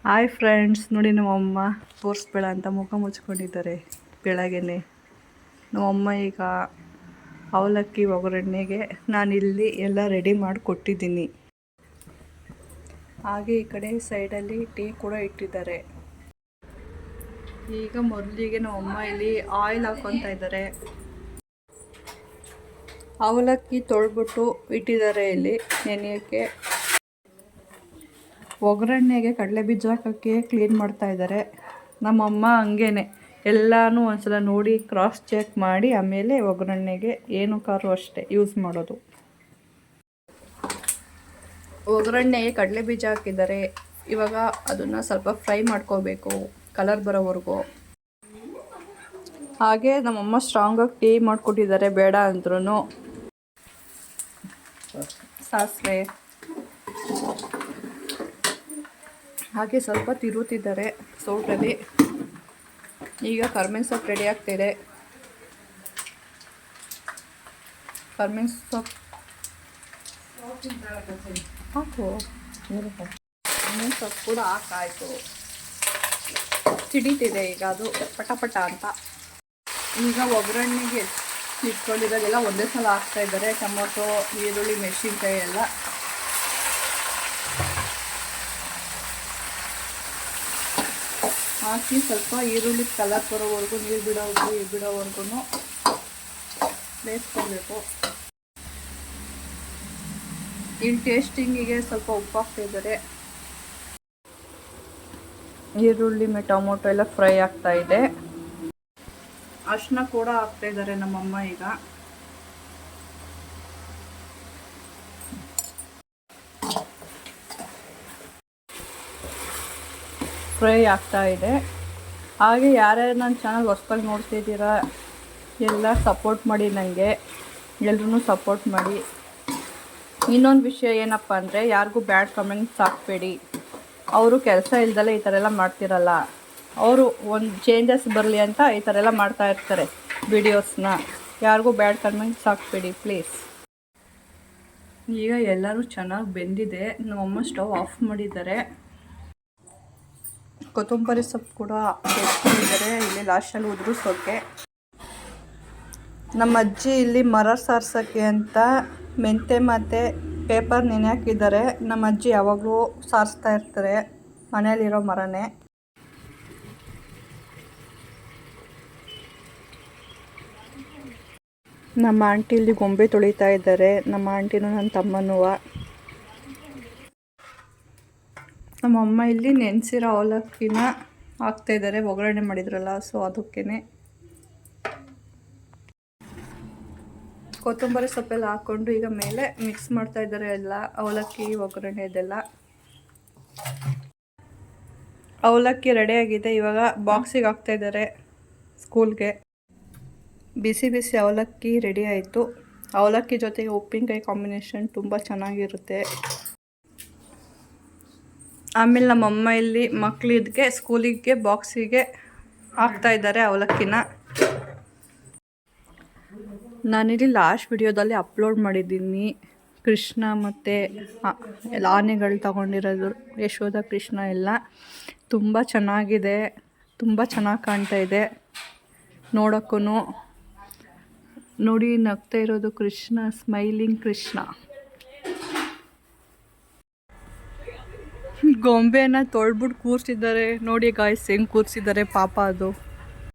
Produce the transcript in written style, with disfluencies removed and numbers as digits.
Hi friends, ನೋಡಿ ನಮ್ಮಮ್ಮ ತೋರಿಸ್ಬೇಡ ಅಂತ ಮುಖ ಮುಚ್ಕೊಂಡಿದ್ದಾರೆ. ಬೆಳಗ್ಗೆನೆ ನಮ್ಮಮ್ಮ ಈಗ ಅವಲಕ್ಕಿ ಒಗ್ಗರಣೆಗೆ ನಾನಿಲ್ಲಿ ಎಲ್ಲ ರೆಡಿ ಮಾಡಿ ಕೊಟ್ಟಿದ್ದೀನಿ. ಹಾಗೆ ಈ ಕಡೆ ಸೈಡಲ್ಲಿ ಟೀ ಕೂಡ ಇಟ್ಟಿದ್ದಾರೆ. ಈಗ ಮೊದಲಿಗೆ ನಮ್ಮಮ್ಮ ಇಲ್ಲಿ ಆಯಿಲ್ ಹಾಕ್ಕೊತಾ ಇದ್ದಾರೆ. ಅವಲಕ್ಕಿ ತೊಳ್ಬಿಟ್ಟು ಇಟ್ಟಿದ್ದಾರೆ ಇಲ್ಲಿ ನೆನೆಯೋಕ್ಕೆ. ಒಗ್ಗರಣೆಗೆ ಕಡಲೆ ಬೀಜ ಹಾಕೋಕ್ಕೆ ಕ್ಲೀನ್ ಮಾಡ್ತಾ ಇದ್ದಾರೆ. ನಮ್ಮಮ್ಮ ಹಂಗೇನೆ ಎಲ್ಲನೂ ಒಂದ್ಸಲ ನೋಡಿ ಕ್ರಾಸ್ ಚೆಕ್ ಮಾಡಿ ಆಮೇಲೆ ಒಗ್ಗರಣೆಗೆ ಏನು ಕಾರು ಅಷ್ಟೇ ಯೂಸ್ ಮಾಡೋದು. ಒಗ್ಗರಣೆಗೆ ಕಡಲೆ ಬೀಜ ಹಾಕಿದ್ದಾರೆ. ಇವಾಗ ಅದನ್ನು ಸ್ವಲ್ಪ ಫ್ರೈ ಮಾಡ್ಕೋಬೇಕು ಕಲರ್ ಬರೋವರೆಗೂ. ಹಾಗೆ ನಮ್ಮಮ್ಮ ಸ್ಟ್ರಾಂಗಾಗಿ ಟೀ ಮಾಡಿಕೊಟ್ಟಿದ್ದಾರೆ, ಬೇಡ ಅಂದ್ರೂ. ಸಾಸಿವೆ ಹಾಗೆ ಸ್ವಲ್ಪ ತಿರುತ್ತಿದ್ದಾರೆ ಸೌಟಲ್ಲಿ. ಈಗ ಕರ್ಬೇವಿನ ಸೊಪ್ಪು ರೆಡಿ ಆಗ್ತಿದೆ. ಕರ್ಬೇವಿನ ಸೊಪ್ಪು ಹಾಕು. ಕರ್ಬೇವಿನ ಸೊಪ್ಪು ಕೂಡ ಹಾಕಾಯಿತು. ಸಿಡಿತಿದೆ ಈಗ ಅದು ಪಟ ಅಂತ. ಈಗ ಒಗ್ಗರಣೆಗೆ ಇಟ್ಕೊಂಡಿರೋದೆಲ್ಲ ಒಂದೇ ಸಲ ಹಾಕ್ತಾ ಇದ್ದಾರೆ. ಟೊಮೊಟೊ, ಈರುಳ್ಳಿ, ಮೆಣಸಿನ್ಕಾಯಿ ಎಲ್ಲ ಹಾಕಿ ಸ್ವಲ್ಪ ಈರುಳ್ಳಿ ಕಲರ್ ಬರೋವರೆಗೂ ನೀರು ಬಿಡೋವರೆಗೂ ಬೇಯಿಸ್ಕೊಳ್ಬೇಕು. ಇನ್ನು ಟೇಸ್ಟಿಂಗಿಗೆ ಸ್ವಲ್ಪ ಉಪ್ಪು ಹಾಕ್ತಿದ್ದಾರೆ. ಈರುಳ್ಳಿ ಟೊಮೊಟೊ ಎಲ್ಲ ಫ್ರೈ ಆಗ್ತಾ ಇದೆ. ಅರಿಶಿನ ಕೂಡ ಹಾಕ್ತಾ ಇದ್ದಾರೆ ನಮ್ಮಮ್ಮ. ಈಗ ಫ್ರೈ ಆಗ್ತಾ ಇದೆ. ಹಾಗೆ ಯಾರ್ಯಾರು ನನ್ನ ಚಾನಲ್ ಹೊಸದಾಗಿ ನೋಡ್ತಿದ್ದೀರಾ ಎಲ್ಲ ಸಪೋರ್ಟ್ ಮಾಡಿ, ನನಗೆ ಎಲ್ರೂ ಸಪೋರ್ಟ್ ಮಾಡಿ. ಇನ್ನೊಂದು ವಿಷಯ ಏನಪ್ಪ ಅಂದರೆ, ಯಾರಿಗೂ ಬ್ಯಾಡ್ ಕಮೆಂಟ್ಸ್ ಹಾಕಬೇಡಿ. ಅವರು ಕೆಲಸ ಇಲ್ದಲೆ ಈ ಥರ ಎಲ್ಲ ಮಾಡ್ತಿರಲ್ಲ. ಅವರು ಒಂದು ಚೇಂಜಸ್ ಬರಲಿ ಅಂತ ಈ ಥರ ಎಲ್ಲ ಮಾಡ್ತಾ ಇರ್ತಾರೆ ವಿಡಿಯೋಸ್ನ. ಯಾರಿಗೂ ಬ್ಯಾಡ್ ಕಮೆಂಟ್ಸ್ ಹಾಕಬೇಡಿ ಪ್ಲೀಸ್. ಈಗ ಎಲ್ಲರೂ ಚೆನ್ನಾಗಿ ಬೆಂದಿದೆ. ನಮ್ಮಮ್ಮ ಸ್ಟವ್ ಆಫ್ ಮಾಡಿದ್ದಾರೆ. ಕೊತ್ತಂಬರಿ ಸೊಪ್ಪು ಕೂಡ ಬೆಳೆಸ್ಕೊಂಡಿದ್ದಾರೆ ಇಲ್ಲಿ ಲಾಸ್ಟಲ್ಲಿ ಉದುರಿಸೋಕ್ಕೆ. ನಮ್ಮ ಅಜ್ಜಿ ಇಲ್ಲಿ ಮರ ಸಾರ್ಸೋಕ್ಕೆ ಅಂತ ಮೆಂತೆ ಮತ್ತು ಪೇಪರ್ ನೆನೆ ಹಾಕಿದ್ದಾರೆ. ನಮ್ಮ ಅಜ್ಜಿ ಯಾವಾಗಲೂ ಸಾರಿಸ್ತಾ ಇರ್ತಾರೆ ಮನೆಯಲ್ಲಿರೋ ಮರನೇ. ನಮ್ಮ ಆಂಟಿ ಇಲ್ಲಿ ಗೊಂಬೆ ತೊಳಿತಾ ಇದ್ದಾರೆ. ನಮ್ಮ ಆಂಟಿನೂ ನನ್ನ ತಮ್ಮನೂ. ನಮ್ಮಮ್ಮ ಇಲ್ಲಿ ನೆನೆಸಿರೋ ಅವಲಕ್ಕಿನ ಹಾಕ್ತಾಯಿದ್ದಾರೆ. ಒಗ್ಗರಣೆ ಮಾಡಿದ್ರಲ್ಲ, ಸೊ ಅದಕ್ಕೇ ಕೊತ್ತಂಬರಿ ಸೊಪ್ಪೆಲ್ಲ ಹಾಕ್ಕೊಂಡು ಈಗ ಮೇಲೆ ಮಿಕ್ಸ್ ಮಾಡ್ತಾ ಇದ್ದಾರೆ ಎಲ್ಲ ಅವಲಕ್ಕಿ ಒಗ್ಗರಣೆ ಇದೆಲ್ಲ. ಅವಲಕ್ಕಿ ರೆಡಿಯಾಗಿದೆ. ಇವಾಗ ಬಾಕ್ಸಿಗೆ ಹಾಕ್ತಾಯಿದ್ದಾರೆ ಸ್ಕೂಲ್ಗೆ. ಬಿಸಿ ಬಿಸಿ ಅವಲಕ್ಕಿ ರೆಡಿ ಆಯಿತು. ಅವಲಕ್ಕಿ ಜೊತೆಗೆ ಉಪ್ಪಿನಕಾಯಿ ಕಾಂಬಿನೇಷನ್ ತುಂಬ ಚೆನ್ನಾಗಿರುತ್ತೆ. ಆಮೇಲೆ ನಮ್ಮಮ್ಮ ಇಲ್ಲಿ ಮಕ್ಕಳಿಗೆ ಸ್ಕೂಲಿಗೆ ಬಾಕ್ಸಿಗೆ ಹಾಕ್ತಾಯಿದ್ದಾರೆ ಅವಲಕ್ಕಿನ. ನಾನಿಲ್ಲಿ ಲಾಸ್ಟ್ ವಿಡಿಯೋದಲ್ಲಿ ಅಪ್ಲೋಡ್ ಮಾಡಿದ್ದೀನಿ ಕೃಷ್ಣ ಮತ್ತು ಎಲ್ಲ ಆನೆಗಳು ತಗೊಂಡಿರೋದು, ಯಶೋಧ ಕೃಷ್ಣ ಎಲ್ಲ. ತುಂಬ ಚೆನ್ನಾಗಿದೆ, ತುಂಬ ಚೆನ್ನಾಗಿ ಕಾಣ್ತಾ ಇದೆ ನೋಡೋಕ್ಕೂ. ನೋಡಿ ನಗ್ತಾ ಇರೋದು ಕೃಷ್ಣ, ಸ್ಮೈಲಿಂಗ್ ಕೃಷ್ಣ. ಗೊಂಬೆನ ತೊಳ್ಬಿಟ್ಟು ಕೂರಿಸಿದ್ದಾರೆ ನೋಡಿ ಗಾಯ್ಸ್, ಹೆಂಗೆ ಕೂರಿಸಿದ್ದಾರೆ ಪಾಪ ಅದು.